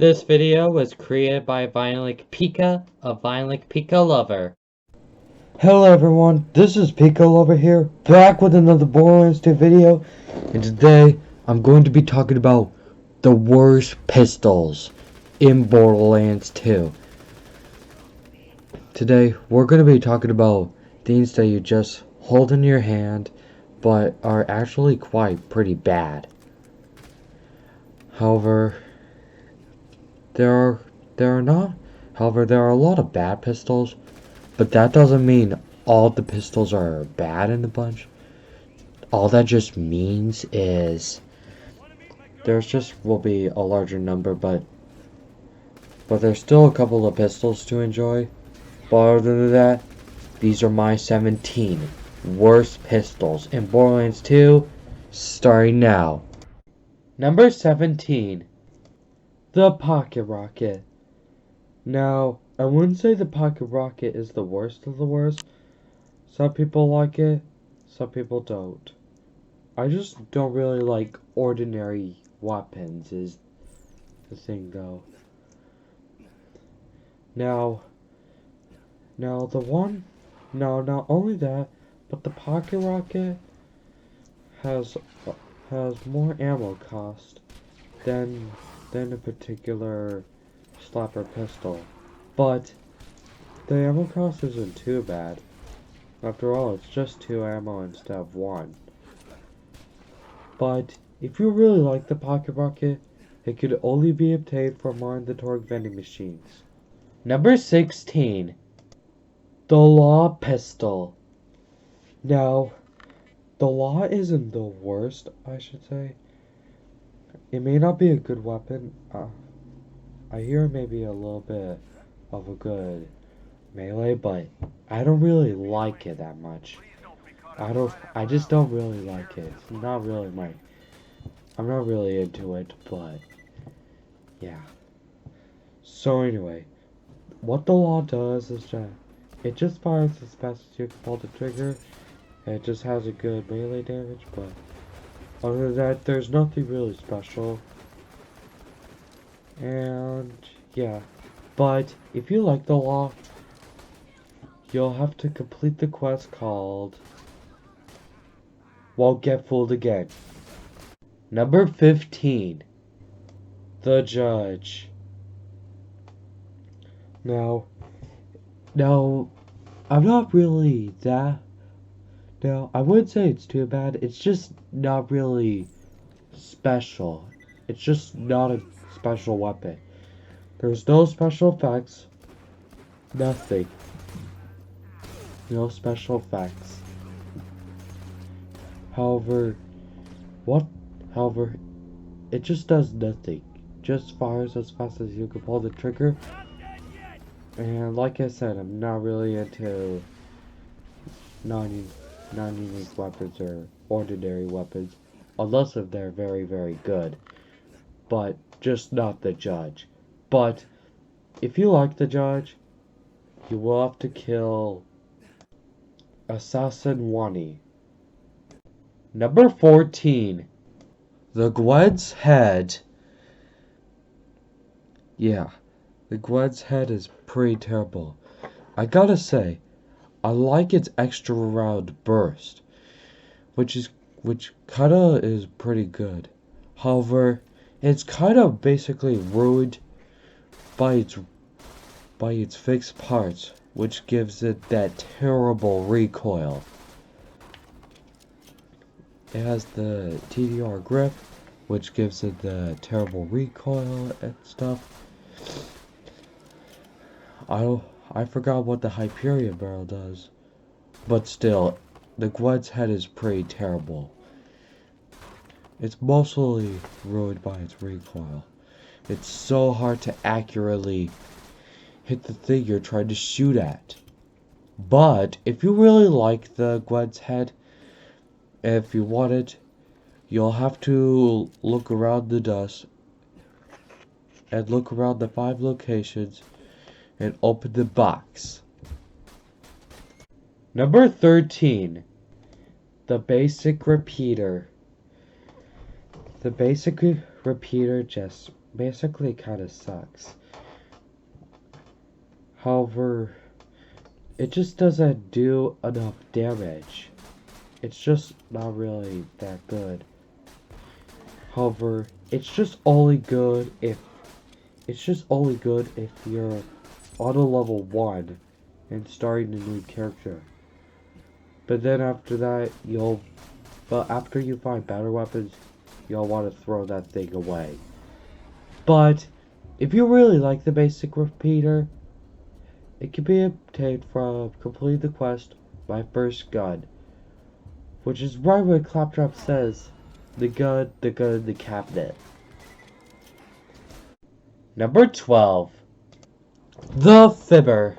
This video was created by Violent Pika, a Violent Pika lover. Hello everyone, this is Pico over here, back with another Borderlands 2 video, and today I'm going to be talking about the worst pistols in Borderlands 2. Today, we're going to be talking about things that you just hold in your hand, but are actually quite pretty bad. However, there are a lot of bad pistols, but that doesn't mean all the pistols are bad in the bunch. All that just means is there's just will be a larger number, but there's still a couple of pistols to enjoy. But other than that, these are my 17 worst pistols in Borderlands 2, starting now. Number 17, the Pocket Rocket. Now, I wouldn't say the Pocket Rocket is the worst of the worst. Some people like it, some people don't. I just don't really like ordinary weapons is the thing though. Now not only that, but the Pocket Rocket has more ammo cost than a particular slapper pistol. But the ammo cost isn't too bad. After all, it's just 2 ammo instead of 1. But if you really like the Pocket Rocket, it could only be obtained from one of the Torque vending machines. Number 16, the Law Pistol. Now, the Law isn't the worst, I should say. It may not be a good weapon. I hear it may be a little bit of a good melee, but I don't really like it that much. I just don't really like it. It's not really I'm not really into it, but yeah. So anyway, what the Law does is that it just fires as fast as you can pull the trigger, and it just has a good melee damage, but other than that, there's nothing really special. And yeah, but if you like the Law, you'll have to complete the quest called Won't Get Fooled Again. Number 15, the Judge. Now, I'm not really that. Now, I wouldn't say it's too bad. It's just not really special. It's just not a special weapon. There's no special effects. Nothing. No special effects. However, it just does nothing. Just fires as fast as you can pull the trigger. And like I said, I'm not really into non-unique weapons or ordinary weapons, unless if they're very, very good. But just not the Judge. But if you like the Judge, you will have to kill Assassin Wani. Number 14, the Gwed's Head. Yeah, the Gwed's Head is pretty terrible. I gotta say, I like its extra round burst, which kinda is pretty good. However, it's kinda basically ruined by its fixed parts, which gives it that terrible recoil. It has the TDR grip, which gives it the terrible recoil and stuff. I forgot what the Hyperion barrel does, but still, the Gwed's Head is pretty terrible. It's mostly ruined by its recoil. It's so hard to accurately hit the thing you're trying to shoot at. But if you really like the Gwed's Head, if you want it, you'll have to look around the dust and look around the 5 locations and open the box. Number 13, the Basic Repeater. The Basic Repeater just basically kind of sucks. However, it just doesn't do enough damage. It's just not really that good. However, it's just only good if you're on a level 1 and starting a new character. But then after that, after you find better weapons, you'll want to throw that thing away. But if you really like the basic repeater, it can be obtained from completing the quest My First Gun, which is right where Claptrap says, the gun, the cabinet. Number 12. The Fibber.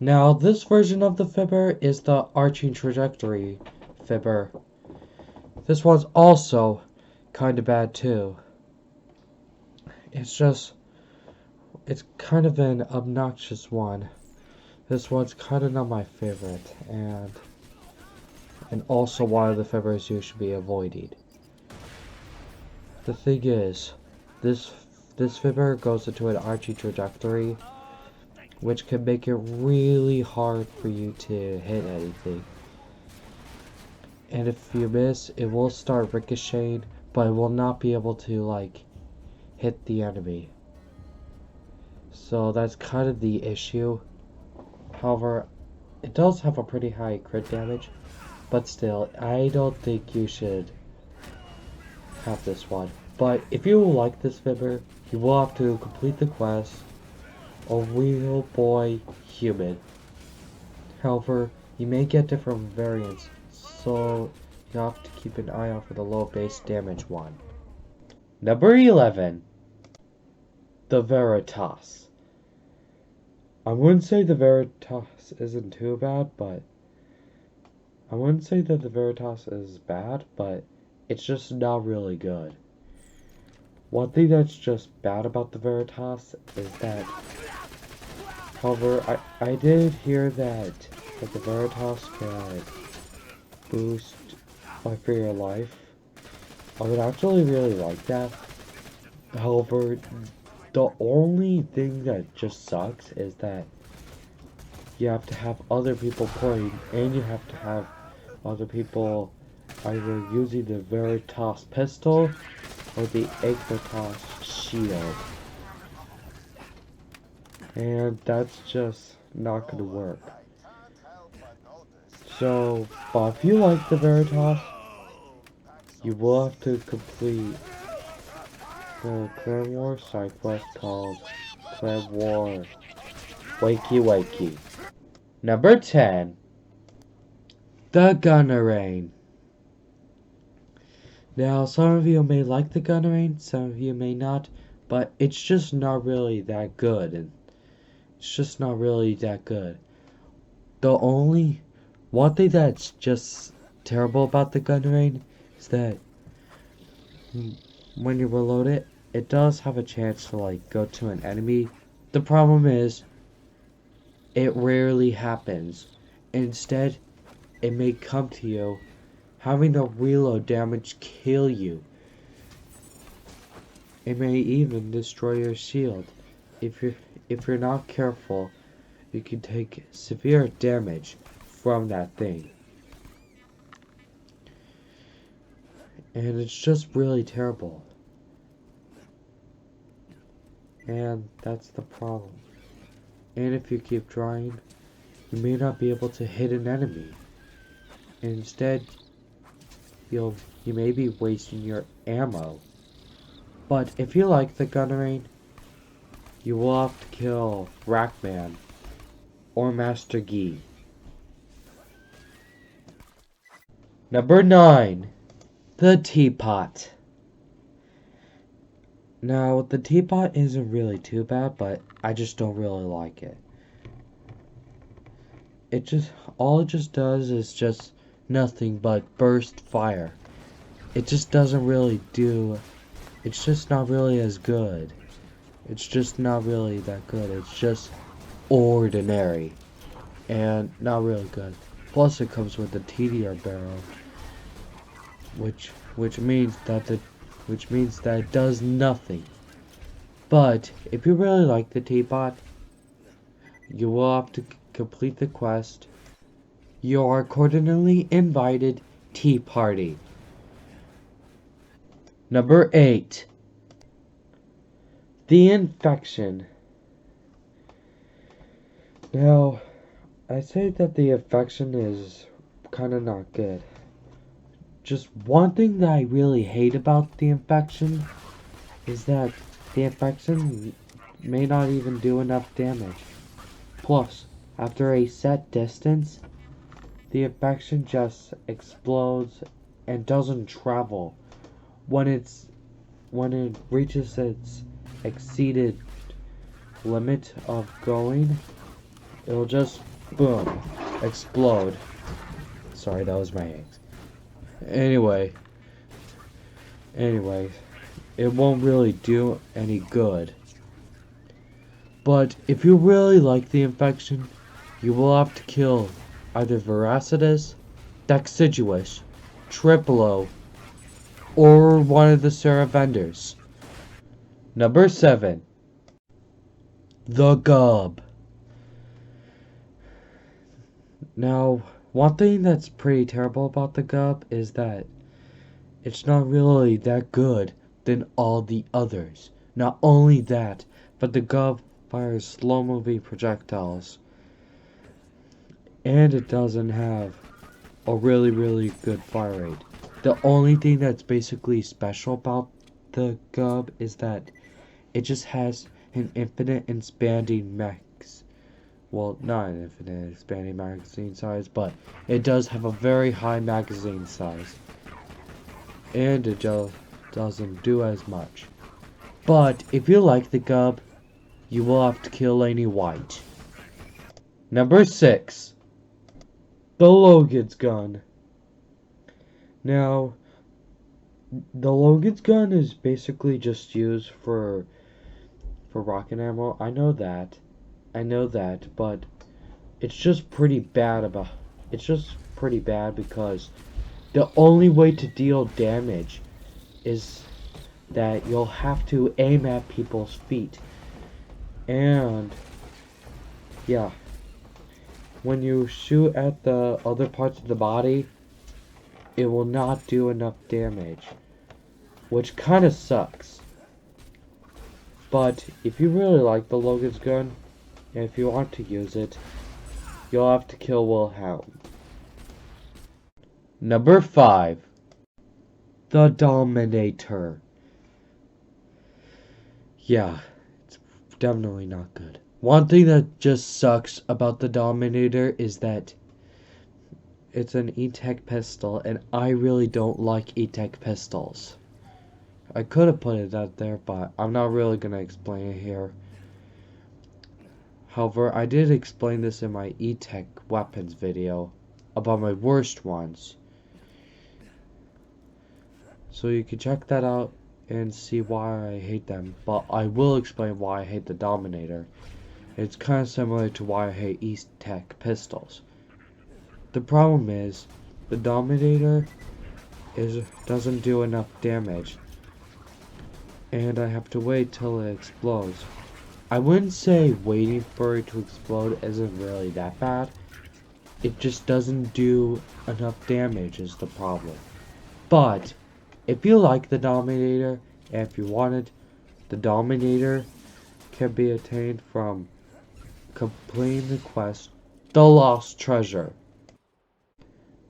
Now, this version of the Fibber is the arching trajectory Fibber. This one's also kinda bad too. It's kind of an obnoxious one. This one's kinda not my favorite, and also why the Fibbers you should be avoided. The thing is, this Fibber goes into an arching trajectory, which can make it really hard for you to hit anything. And if you miss, it will start ricocheting, but it will not be able to, like, hit the enemy. So that's kind of the issue. However, it does have a pretty high crit damage, but still, I don't think you should have this one. But if you like this Fibber, you will have to complete the quest, A Real Boy Human. However, you may get different variants, so you have to keep an eye out for the low base damage one. Number 11. The Veritas. I wouldn't say the Veritas isn't too bad, but I wouldn't say that the Veritas is bad, but it's just not really good. One thing that's just bad about the Veritas is that, however, I did hear that the Veritas can boost Fight for Your Life. I would actually really like that. However, the only thing that just sucks is that you have to have other people playing, and you have to have other people either using the Veritas pistol or the Veritas shield. And that's just not gonna work. So, if you like the Veritas, you will have to complete the Clan War side quest called Clan War Wakey Wakey. Number 10. The Gunnerane. Now, some of you may like the Gunnerane, some of you may not, but it's just not really that good. It's just not really that good. The only one thing that's just terrible about the Gunnerane is that when you reload it, it does have a chance to, like, go to an enemy. The problem is, it rarely happens. Instead, it may come to you, having the reload damage kill you. It may even destroy your shield. If you're not careful, you can take severe damage from that thing. And it's just really terrible. And that's the problem. And if you keep trying, you may not be able to hit an enemy. Instead, you may be wasting your ammo. But if you like the Gunnerane, you will have to kill Rackman or Master Yi. Number 9. The Teapot. Now, the Teapot isn't really too bad, but I just don't really like it. All it just does is just nothing but burst fire. It just doesn't really do, it's just not really as good. It's just not really that good. It's just ordinary and not really good. Plus it comes with a TDR barrel, which means that it does nothing. But if you really like the teapot, you will have to complete the quest. You are accordingly invited. Tea party. Number 8. The infection. Now, I say that the infection is kind of not good. Just one thing that I really hate about the infection is that the infection may not even do enough damage. Plus, after a set distance, the infection just explodes and doesn't travel. When it reaches its exceeded limit of going, it'll just boom, explode. Sorry, that was my eggs. Anyway, it won't really do any good. But if you really like the infection, you will have to kill either Veracitus, Dexiduous, Triplo, or one of the Sarah vendors. Number 7. The Gub. Now, one thing that's pretty terrible about the Gub is that it's not really that good than all the others. Not only that, but the Gub fires slow-moving projectiles. And it doesn't have a really good fire rate. The only thing that's basically special about the Gub is that it just has an infinite expanding max. Well, not an infinite expanding magazine size, but it does have a very high magazine size. And it just doesn't do as much. But if you like the Gub, you will have to kill Laney White. Number 6. The Logan's Gun. Now, the Logan's Gun is basically just used for rocket ammo. I know that, but it's just pretty bad because the only way to deal damage is that you'll have to aim at people's feet. And yeah, when you shoot at the other parts of the body, it will not do enough damage, which kind of sucks. But if you really like the Logan's Gun, and if you want to use it, you'll have to kill Wilhelm. Number 5. The Dominator. Yeah, it's definitely not good. One thing that just sucks about the Dominator is that it's an E-Tech pistol, and I really don't like E-Tech pistols. I could have put it out there, but I'm not really going to explain it here. However, I did explain this in my E-Tech weapons video about my worst ones. So you can check that out and see why I hate them. But I will explain why I hate the Dominator. It's kind of similar to why I hate E-Tech pistols. The problem is, the Dominator doesn't do enough damage. And I have to wait till it explodes. I wouldn't say waiting for it to explode isn't really that bad. It just doesn't do enough damage is the problem. But if you like the Dominator, and if you want it, the Dominator can be attained from completing the quest, The Lost Treasure.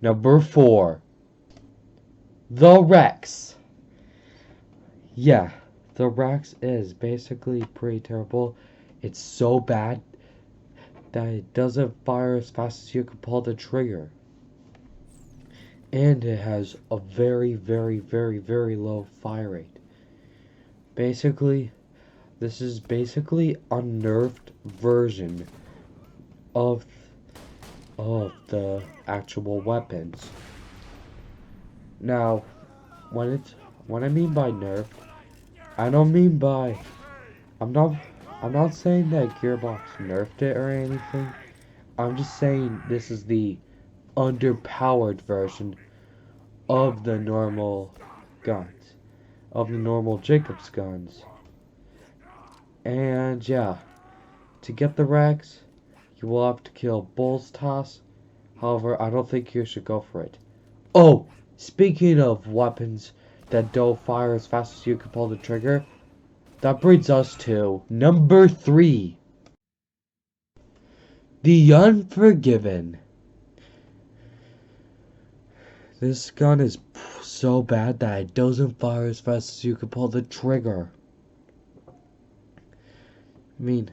Number 4. The Rex. Yeah, the Rex is basically pretty terrible. It's so bad that it doesn't fire as fast as you can pull the trigger. And it has a very low fire rate. Basically, this is basically a nerfed version of the actual weapons. Now, when I mean by nerfed, I don't mean by I'm not saying that Gearbox nerfed it or anything. I'm just saying this is the underpowered version of the normal guns, of the normal Jacobs guns. And yeah, to get the Rex, you will have to kill Bull's Toss. However, I don't think you should go for it. Oh, speaking of weapons that don't fire as fast as you can pull the trigger, that brings us to number 3. The Unforgiven. This gun is so bad that it doesn't fire as fast as you can pull the trigger. I mean,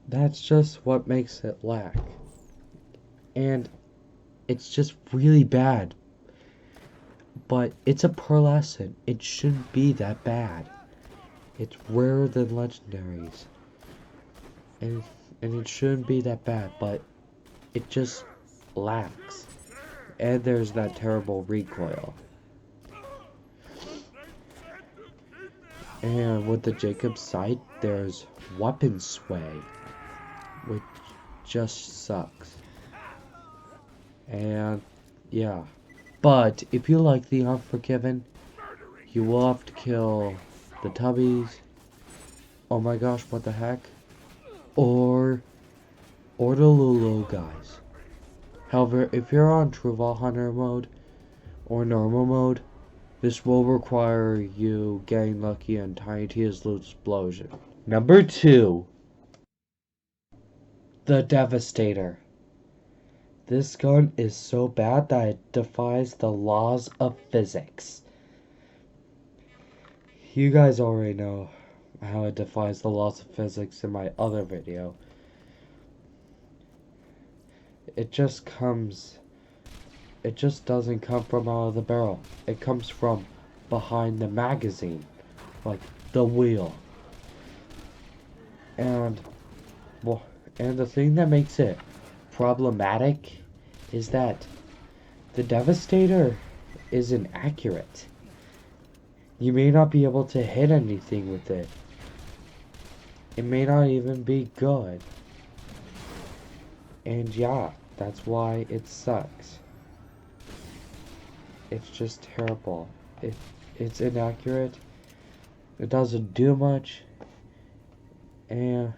that's just what makes it lack. And it's just really bad. But it's a pearlescent. It shouldn't be that bad. It's rarer than legendaries. And it shouldn't be that bad, but it just lacks. And there's that terrible recoil. And with the Jacob sight, there's weapon sway, which just sucks. And yeah. But if you like the Unforgiven, you will have to kill the Tubbies. Oh my gosh, what the heck? Or the Lulu guys. However, if you're on True Vault Hunter mode or normal mode, this will require you getting lucky on Tiny Tia's Loot Explosion. Number 2. The Devastator. This gun is so bad that it defies the laws of physics. You guys already know how it defies the laws of physics in my other video. It just doesn't come from out of the barrel. It comes from behind the magazine, like the wheel. And the thing that makes it problematic is that the Devastator isn't accurate. You may not be able to hit anything with it. It may not even be good. And yeah, that's why it sucks. It's just terrible. It's inaccurate. It doesn't do much. And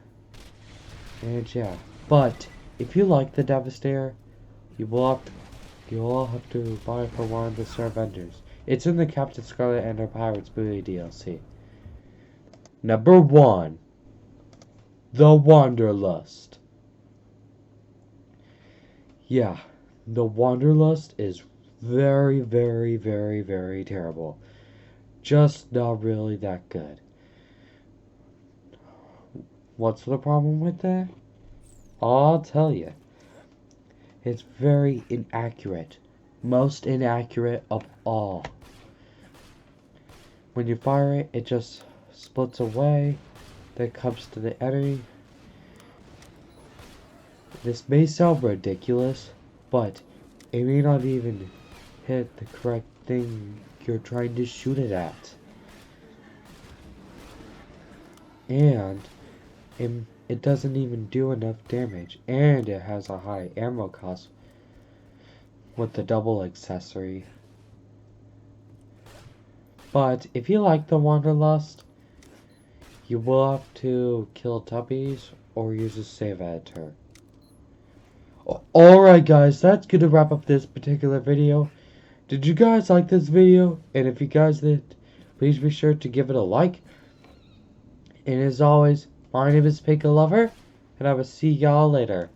yeah. But if you like the Devastator, you will have to buy it for one of the Star vendors. It's in the Captain Scarlet and her Pirates Booty DLC. Number 1. The Wanderlust. Yeah, the Wanderlust is very, very, very, very terrible. Just not really that good. What's the problem with that? I'll tell you. It's very inaccurate. Most inaccurate of all. When you fire it, it just splits away, then comes to the enemy. This may sound ridiculous, but it may not even hit the correct thing you're trying to shoot it at. And it doesn't even do enough damage, and it has a high ammo cost with the double accessory. But if you like the Wanderlust, you will have to kill Tubbies or use a save editor. Alright guys, that's gonna wrap up this particular video. Did you guys like this video? And if you guys did, please be sure to give it a like. And as always, my name is Pika Lover, and I will see y'all later.